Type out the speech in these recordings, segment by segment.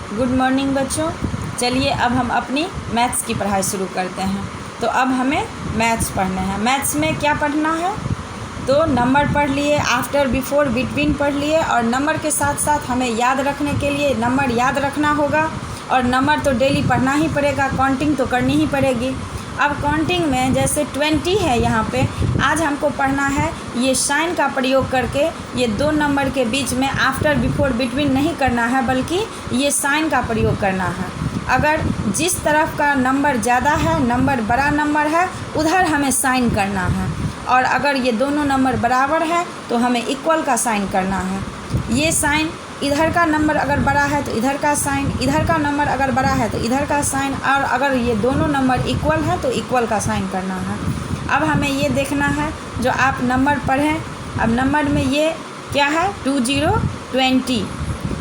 Good morning बच्चों। चलिए अब हम अपनी मैथ्स की पढ़ाई शुरू करते हैं। तो अब हमें मैथ्स पढ़ना है। मैथ्स में क्या पढ़ना है? तो नंबर पढ़ लिए, आफ्टर, बिफोर, बिटवीन पढ़ लिए, और नंबर के साथ साथ हमें याद रखने के लिए नंबर याद रखना होगा। और नंबर तो डेली पढ़ना ही पड़ेगा, काउंटिंग तो करनी ही पड़ेगी। अब काउंटिंग में जैसे 20 है, यहाँ पे आज हमको पढ़ना है ये साइन का प्रयोग करके। ये दो नंबर के बीच में आफ्टर, बिफोर, बिटवीन नहीं करना है, बल्कि ये साइन का प्रयोग करना है। अगर जिस तरफ का नंबर ज़्यादा है, नंबर बड़ा नंबर है, उधर हमें साइन करना है। और अगर ये दोनों नंबर बराबर है तो हमें इक्वल का साइन करना है। ये साइन, इधर का नंबर अगर बड़ा है तो इधर का साइन, इधर का नंबर अगर बड़ा है तो इधर का साइन, और अगर ये दोनों नंबर इक्वल है तो इक्वल का साइन करना है। अब हमें ये देखना है जो आप नंबर पढ़ें। अब नंबर में ये क्या है? 20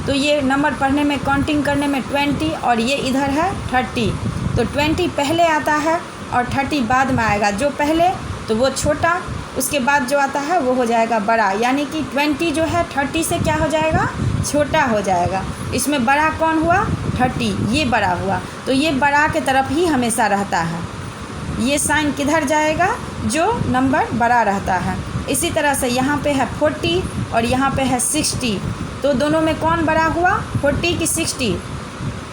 तो ये नंबर पढ़ने में, काउंटिंग करने में 20, और ये इधर है 30। तो 20 पहले आता है और 30 बाद में आएगा। जो पहले तो वो छोटा, उसके बाद जो आता है वो हो जाएगा बड़ा। यानी कि 20 जो है 30 से क्या हो जाएगा? छोटा हो जाएगा। इसमें बड़ा कौन हुआ? 30, ये बड़ा हुआ। तो ये बड़ा के तरफ ही हमेशा रहता है। ये साइन किधर जाएगा? जो नंबर बड़ा रहता है। इसी तरह से यहाँ पे है 40 और यहाँ पे है 60। तो दोनों में कौन बड़ा हुआ? 40 की 60?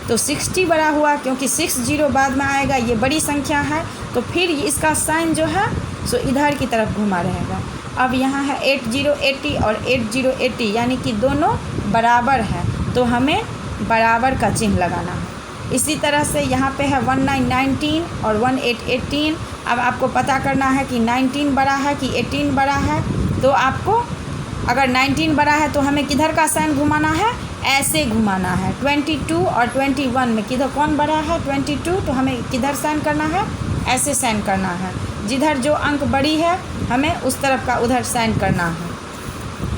तो 60 बड़ा हुआ, क्योंकि 60 बाद में आएगा, ये बड़ी संख्या है। तो फिर इसका साइन जो है सो इधर की तरफ घुमा रहेगा। अब यहाँ है 80 और 80, यानी कि दोनों बराबर है, तो हमें बराबर का चिन्ह लगाना है। इसी तरह से यहाँ पे है 19 और 18। अब आपको पता करना है कि 19 बड़ा है कि 18 बड़ा है। तो आपको अगर 19 बड़ा है तो हमें किधर का साइन घुमाना है? ऐसे घुमाना है। 22 और 21 में किधर कौन बड़ा है? 22, तो हमें किधर साइन करना है? ऐसे साइन करना है। जिधर जो अंक बड़ी है हमें उस तरफ का उधर साइन करना है।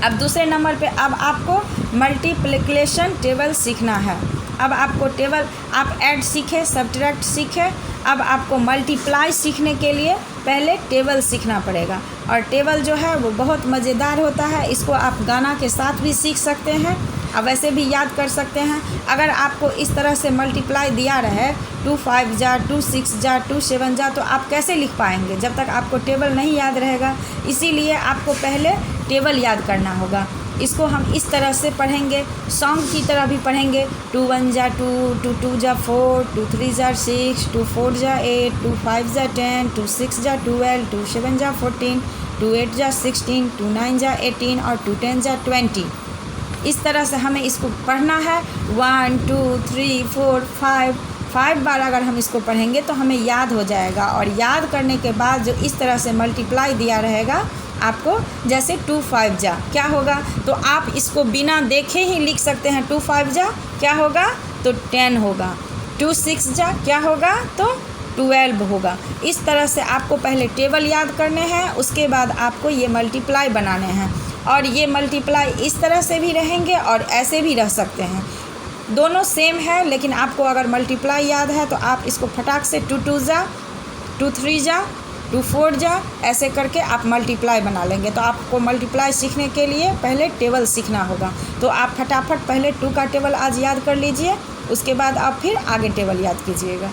अब दूसरे नंबर पे अब आपको मल्टीप्लिकेशन टेबल सीखना है। अब आपको टेबल, आप ऐड सीखे, सब्ट्रैक्ट सीखे। अब आपको मल्टीप्लाई सीखने के लिए पहले टेबल सीखना पड़ेगा। और टेबल जो है वो बहुत मज़ेदार होता है। इसको आप गाना के साथ भी सीख सकते हैं, अब वैसे भी याद कर सकते हैं। अगर आपको इस तरह से मल्टीप्लाई दिया रहे 2 5 जा, 2 6 जा, 2 7 जा, तो आप कैसे लिख पाएंगे जब तक आपको टेबल नहीं याद रहेगा। इसीलिए आपको पहले टेबल याद करना होगा। इसको हम इस तरह से पढ़ेंगे, सॉन्ग की तरह भी पढ़ेंगे। 2 1 जा 2, 2 2 जा 4, 2 3 जा 6, 2 4 जा 8, 2 5 जा 10, 2 6 जा 12, 2 7 जा 14, 2 8 जा 16, 2 9 जा 18 और 2 10 जा 20। इस तरह से हमें इसको पढ़ना है। 1 2 3 4 5 बार अगर हम इसको पढ़ेंगे तो हमें याद हो जाएगा। और याद करने के बाद जो इस तरह से मल्टीप्लाई दिया रहेगा आपको, जैसे 2 5 जा क्या होगा, तो आप इसको बिना देखे ही लिख सकते हैं। 2 5 जा क्या होगा? तो 10 होगा। 2 6 जा क्या होगा? तो 12 होगा। इस तरह से आपको पहले टेबल याद करने हैं, उसके बाद आपको ये मल्टीप्लाई बनाने हैं। और ये मल्टीप्लाई इस तरह से भी रहेंगे और ऐसे भी रह सकते हैं, दोनों सेम है। लेकिन आपको अगर मल्टीप्लाई याद है तो आप इसको फटाक से 2 2 जा, 2 3 जा, 2 4 जा, ऐसे करके आप मल्टीप्लाई बना लेंगे। तो आपको मल्टीप्लाई सीखने के लिए पहले टेबल सीखना होगा। तो आप फटाफट पहले 2 का टेबल आज याद कर लीजिए, उसके बाद आप फिर आगे टेबल याद कीजिएगा।